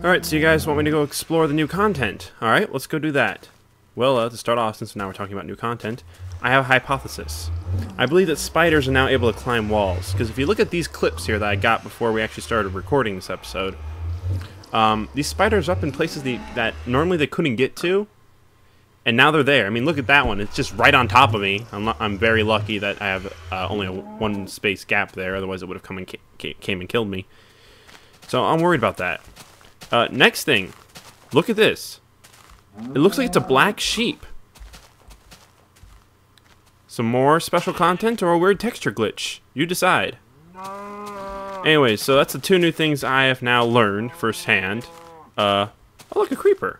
Alright, so you guys want me to go explore the new content. Alright, let's go do that. Well, to start off, since now we're talking about new content, I have a hypothesis. I believe that spiders are now able to climb walls, because if you look at these clips here that I got before we actually started recording this episode, these spiders are up in places that normally they couldn't get to, and now they're there. I mean, look at that one. It's just right on top of me. I'm very lucky that I have only a one space gap there, otherwise it would have come and came and killed me. So I'm worried about that. Next thing, look at this. It looks like it's a black sheep. Some more special content or a weird texture glitch. You decide. Anyways, so that's the two new things I have now learned firsthand. Oh look, a creeper.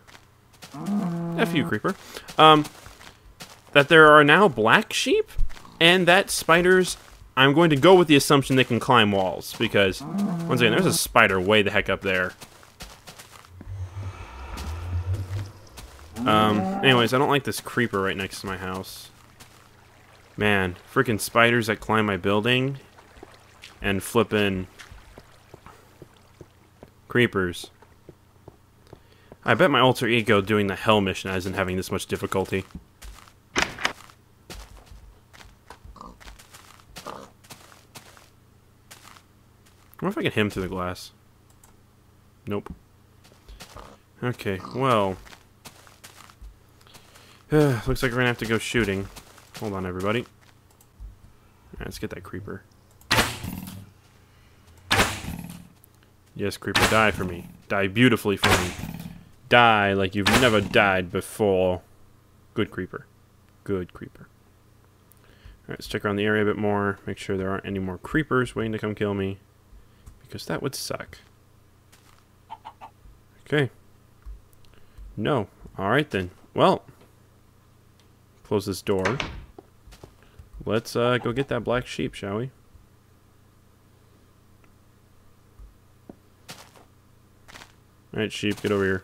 F you, creeper. That there are now black sheep, and that spiders, I'm going to go with the assumption they can climb walls, because, once again, there's a spider way the heck up there. Anyways, I don't like this creeper right next to my house. Man, freaking spiders that climb my building and flippin' creepers. I bet my alter ego doing the hell mission isn't having this much difficulty. I wonder if I can hit him through the glass. Nope. Okay, well. Looks like we're gonna have to go shooting. Hold on, everybody. Alright, let's get that creeper. Yes, creeper, die for me. Die beautifully for me. Die like you've never died before. Good creeper. Good creeper. Alright, let's check around the area a bit more. Make sure there aren't any more creepers waiting to come kill me. Because that would suck. Okay. No. Alright then. Well. Close this door. Let's go get that black sheep, shall we? Alright, sheep, get over here.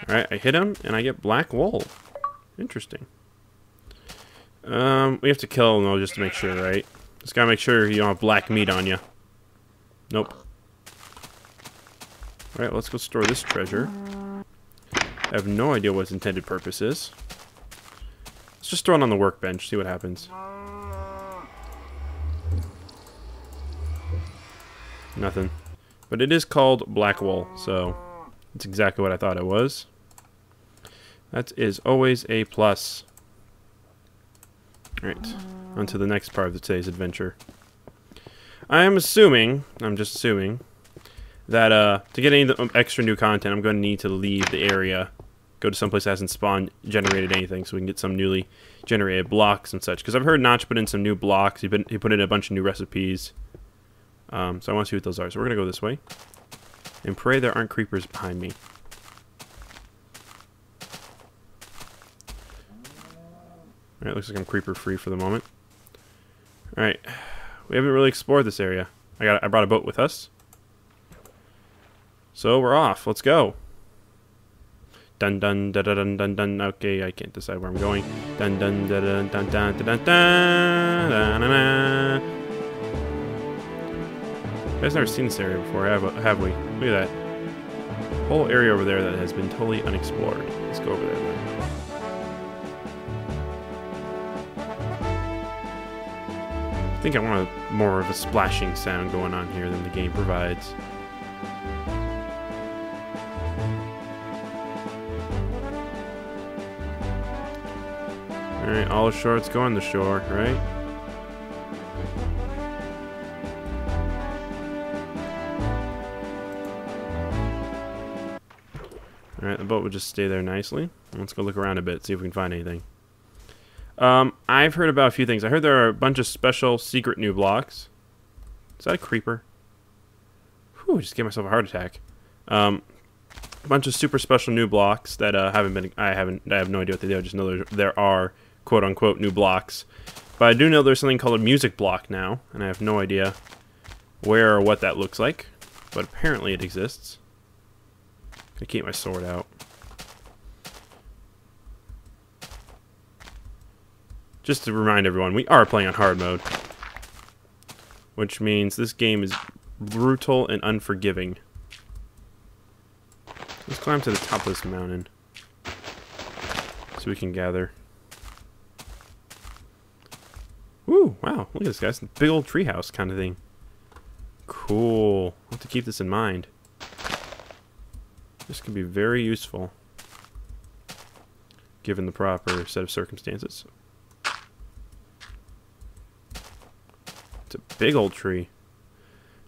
Alright, I hit him, and I get black wool. Interesting. We have to kill him, though, just to make sure, right? Just gotta make sure you don't have black meat on you. Nope. Alright, let's go store this treasure. I have no idea what its intended purpose is. Let's just throw it on the workbench, see what happens. Nothing. But it is called black wool, so it's exactly what I thought it was. That is always a plus. Alright, on to the next part of today's adventure. I am assuming, I'm just assuming, that to get any of the extra new content, I'm going to need to leave the area. Go to someplace that hasn't spawned generated anything, so we can get some newly generated blocks and such. Because I've heard Notch put in some new blocks. He put in a bunch of new recipes. So I want to see what those are. So we're going to go this way. And pray there aren't creepers behind me. Alright, looks like I'm creeper free for the moment. Alright. We haven't really explored this area. I brought a boat with us. So we're off. Let's go. Dun dun dun dun dun dun. Okay, I can't decide where I'm going. Dun dun dun dun dun dun dun dun dun. You guys never seen this area before, have we? Look at that whole area over there that has been totally unexplored. Let's go over there then. I think I want more of a splashing sound going on here than the game provides. Alright, all ashore, let's go on the shore, right? Alright, the boat would just stay there nicely. Let's go look around a bit, see if we can find anything. I've heard about a few things. I heard there are a bunch of special secret new blocks. Is that a creeper? Whew, just gave myself a heart attack. A bunch of super special new blocks that I have no idea what they do. I just know there are quote-unquote new blocks. But I do know there's something called a music block now, and I have no idea where or what that looks like. But apparently it exists. I keep my sword out. Just to remind everyone, we are playing on hard mode. which means this game is brutal and unforgiving. Let's climb to the top of this mountain so we can gather. Woo! Wow, look at this, guys. Big old treehouse kind of thing. Cool. I'll have to keep this in mind. This can be very useful given the proper set of circumstances. It's a big old tree.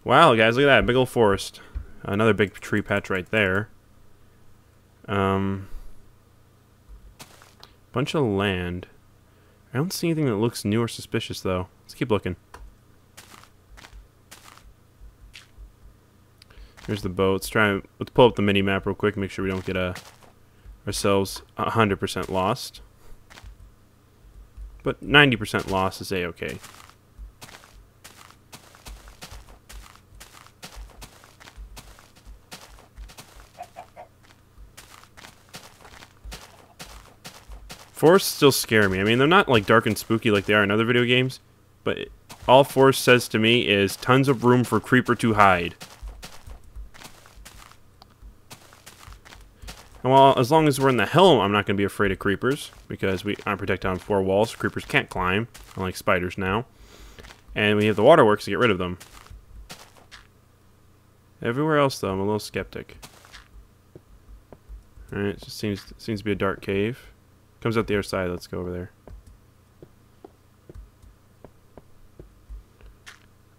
Wow, guys, look at that. Big old forest. Another big tree patch right there. Bunch of land. I don't see anything that looks new or suspicious, though. Let's keep looking. Here's the boat. Let's pull up the mini map real quick. Make sure we don't get ourselves 100% lost. But 90% lost is a-okay. Forests still scare me. I mean, they're not like dark and spooky like they are in other video games, but all forest says to me is tons of room for creeper to hide. And while as long as we're in the helm, I'm not going to be afraid of creepers because I'm protected on 4 walls. Creepers can't climb, unlike spiders now. And we have the waterworks to get rid of them. Everywhere else, though, I'm a little skeptic. All right, it just seems to be a dark cave. Comes out the other side. Let's go over there.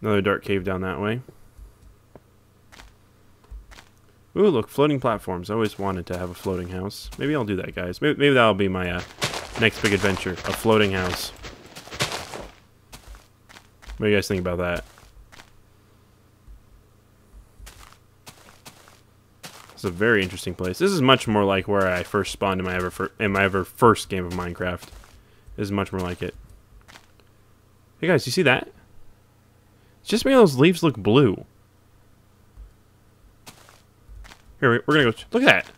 Another dark cave down that way. Ooh, look, floating platforms. I always wanted to have a floating house. Maybe I'll do that, guys. Maybe that'll be my next big adventure, a floating house. What do you guys think about that? It's a very interesting place. This is much more like where I first spawned in my ever first game of Minecraft. This is much more like it. Hey guys, you see that? It's just making those leaves look blue. Here, we're gonna go. Look at that.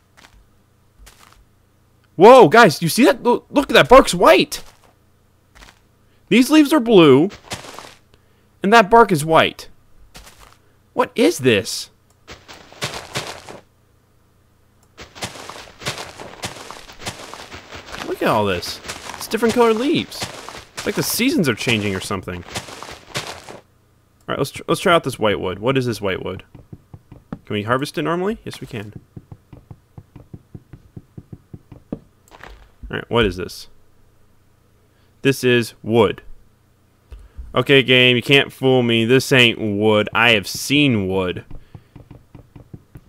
Whoa, guys, you see that? Look at that. Bark's white. These leaves are blue, and that bark is white. What is this? Look at all this. It's different colored leaves. It's like the seasons are changing or something. All right, let's try out this white wood. What is this white wood? Can we harvest it normally? Yes, we can. Alright, what is this? This is wood. Okay, game, you can't fool me. This ain't wood. I have seen wood.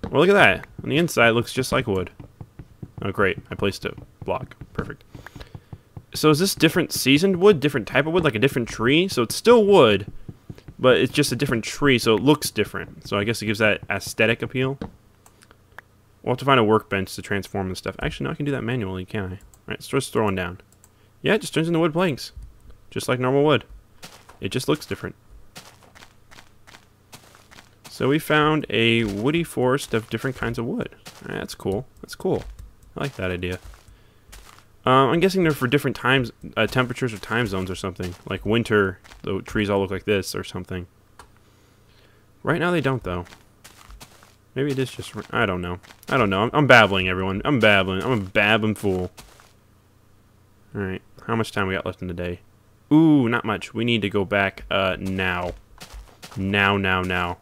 Well, look at that. On the inside, it looks just like wood. Oh, great. I placed a block. Perfect. So is this different seasoned wood? Different type of wood? Like a different tree? So it's still wood, but it's just a different tree, so it looks different. So I guess it gives that aesthetic appeal. We'll have to find a workbench to transform this stuff. Actually, no, I can do that manually, can't I? Alright, so just throwing down. Yeah, it just turns into wood planks. Just like normal wood. It just looks different. So we found a woody forest of different kinds of wood. Alright, that's cool. That's cool. I like that idea. I'm guessing they're for different times, temperatures or time zones or something. Like winter, the trees all look like this or something. Right now they don't, though. Maybe it is just... I don't know. I don't know. I'm babbling, everyone. I'm babbling. I'm a babbling fool. Alright. How much time we got left in the day? Ooh, not much. We need to go back now. Now.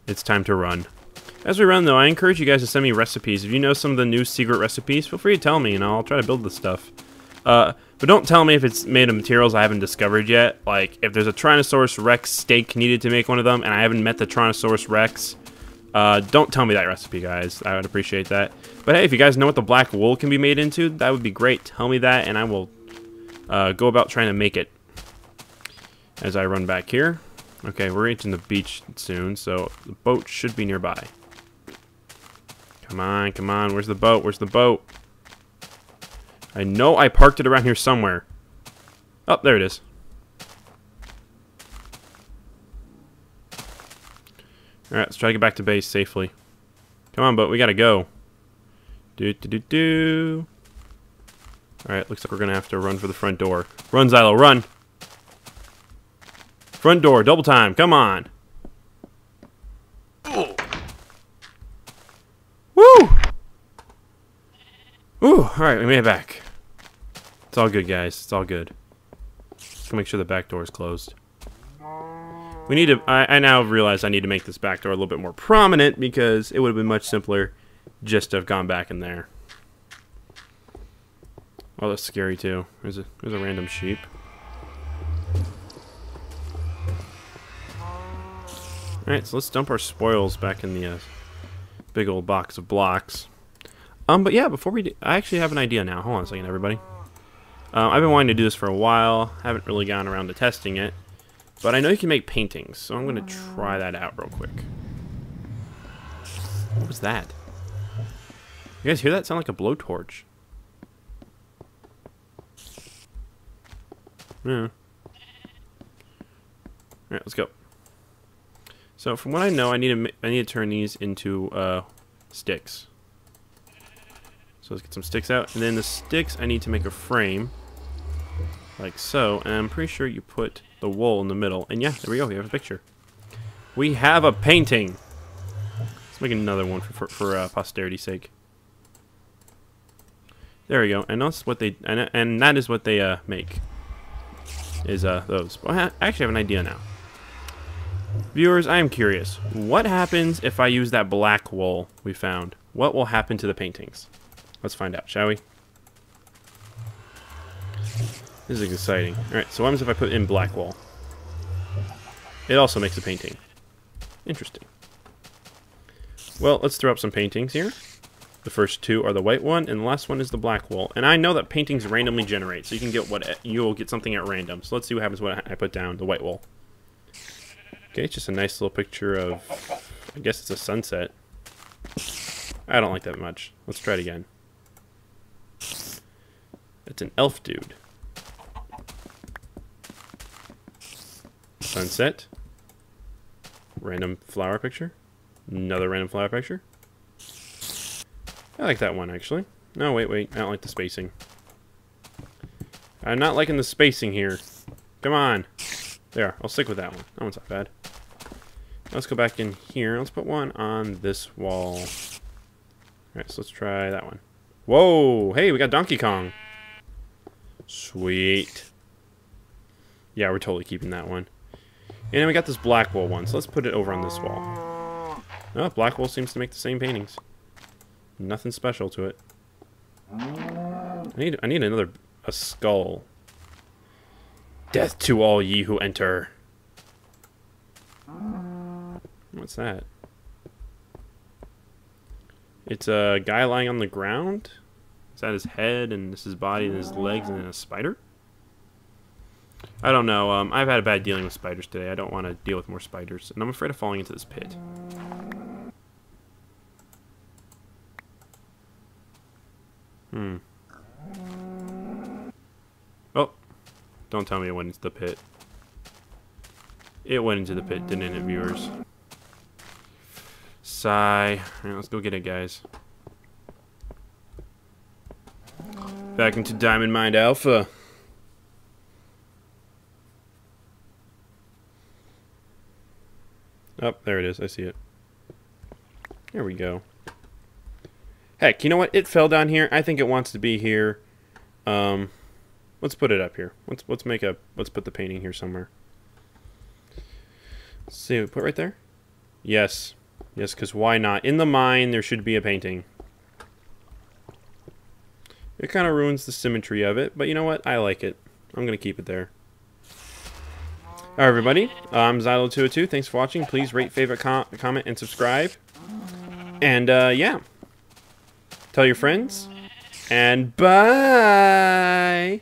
It's time to run. As we run, though, I encourage you guys to send me recipes. If you know some of the new secret recipes, feel free to tell me, and I'll try to build this stuff. But don't tell me if it's made of materials I haven't discovered yet. Like, if there's a Tyrannosaurus Rex steak needed to make one of them, and I haven't met the Tyrannosaurus Rex, don't tell me that recipe, guys. I would appreciate that. But hey, if you guys know what the black wool can be made into, that would be great. Tell me that, and I will go about trying to make it. As I run back here. Okay, we're reaching the beach soon, so the boat should be nearby. Come on, come on. Where's the boat? Where's the boat? I know I parked it around here somewhere. Oh, there it is. Alright, let's try to get back to base safely. Come on, boat. We gotta go. Do. Alright, looks like we're gonna have to run for the front door. Run, Xylo, run! Front door, double time. Come on. Woo! Ooh, alright, we made it back. It's all good, guys. It's all good. Just make sure the back door is closed. We need to... I now realize I need to make this back door a little bit more prominent because it would have been much simpler just to have gone back in there. Oh, that's scary too. There's a random sheep. Alright, so let's dump our spoils back in the big old box of blocks. But yeah, before we do, I actually have an idea now. Hold on a second, everybody. I've been wanting to do this for a while. Haven't really gotten around to testing it. But I know you can make paintings, so I'm going to try that out real quick. What was that? You guys hear that? Sound like a blowtorch. Yeah. Alright, let's go. So from what I know, I need to turn these into sticks. So let's get some sticks out, and then the sticks I need to make a frame, like so. And I'm pretty sure you put the wool in the middle. And yeah, there we go. We have a picture. We have a painting. Let's make another one for posterity's sake. There we go. And that's what they and that is what they make. Is those. Well, I actually have an idea now. Viewers, I am curious. What happens if I use that black wool we found? What will happen to the paintings? Let's find out, shall we? This is exciting. Alright, so what happens if I put in black wool? It also makes a painting. Interesting. Well, let's throw up some paintings here. The first two are the white one, and the last one is the black wool. And I know that paintings randomly generate, so you can get you'll get something at random. So let's see what happens when I put down the white wool. Okay, it's just a nice little picture of, I guess it's a sunset. I don't like that much. Let's try it again. It's an elf dude. Sunset. Random flower picture. Another random flower picture. I like that one, actually. No, wait. I don't like the spacing. I'm not liking the spacing here. Come on. There, I'll stick with that one. That one's not bad. Let's go back in here. Let's put one on this wall. Alright, so let's try that one. Whoa! Hey, we got Donkey Kong. Sweet. Yeah, we're totally keeping that one. And then we got this black wool one, so let's put it over on this wall. Oh, black wool seems to make the same paintings. Nothing special to it. I need a skull. Death to all ye who enter. What's that? It's a guy lying on the ground. Is that his head, and this is his body, and his legs, and then a spider? I don't know. I've had a bad dealing with spiders today. I don't want to deal with more spiders, and I'm afraid of falling into this pit. Oh, don't tell me it went into the pit. It went into the pit, didn't it, viewers? Sigh. Alright, let's go get it, guys. Back into Diamond Mine Alpha. Oh, there it is. I see it. There we go. Heck, you know what? It fell down here. I think it wants to be here. Let's put it up here. Let's put the painting here somewhere. Let's see, we put it right there? Yes. Yes, because why not? In the mine, there should be a painting. It kind of ruins the symmetry of it, but you know what? I like it. I'm going to keep it there. Alright, everybody. I'm Xylo202. Thanks for watching. Please rate, favorite, comment, and subscribe. And, yeah. Tell your friends. And bye!